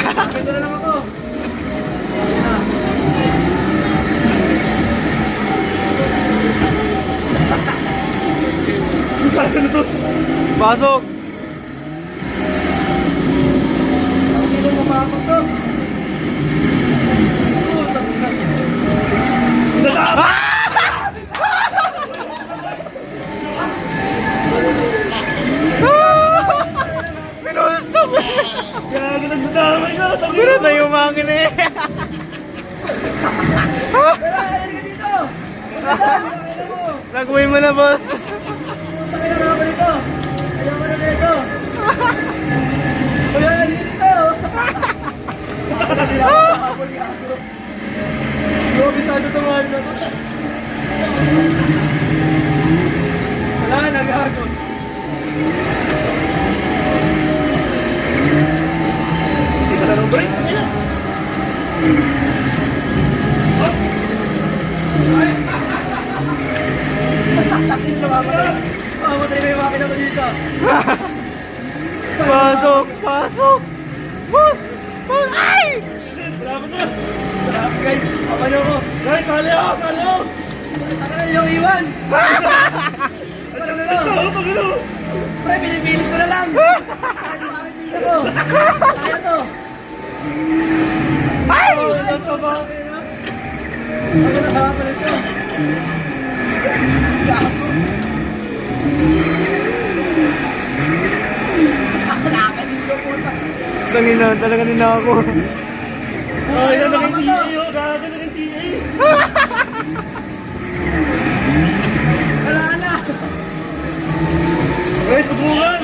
Ganda na lang ako. Pasok! Hindi mo mapapag to. Pinustop eh! Gago, nagdadamay na. Meron na yung mangin eh! Wala, halika dito. Nag-uwi mo na, boss! Punta ka na ako dito. Ayaw mo na dito. Wala, halika dito. Hindi ako makakabol gago. Yung bisado tumahan na to. Wala, nagago. Hindi ka na ng break. Ano yan? Takin siya, mamatay. Mamatay na yung makina ko dito. Pasok! Pasok! Boss! Boss! Ay! Shit, grabe na. Grabe guys, kapano ko. Guys, sali ako, sali ako. Taka na yung iwan. Ano na lang? Pre, pinipilit ko na lang. Kahit bakit nila ko. Kaya to. Ay! Ano to ba? Ano na ba ito? Gago. Wala ka dito, puta. Tangin na, talaga nina ako. Ay, na naging TA yun. Gago naging TA. Wala na. Guys, subukan.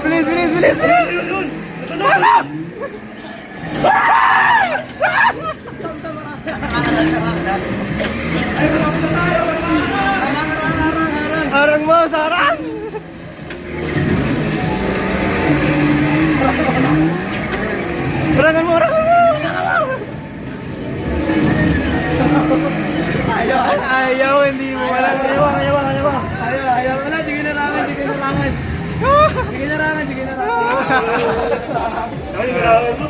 Bilis, bilis, bilis! Yun! Pasok! Harang mo, sarang! Harangan mo, harangan mo! Ayaw! Ayaw, hindi mo walang Ayaw! Ayaw! Wala, di kinarangan, di kinarangan. Di kinarangan, di kinarangan. Ay, kinarangan mo.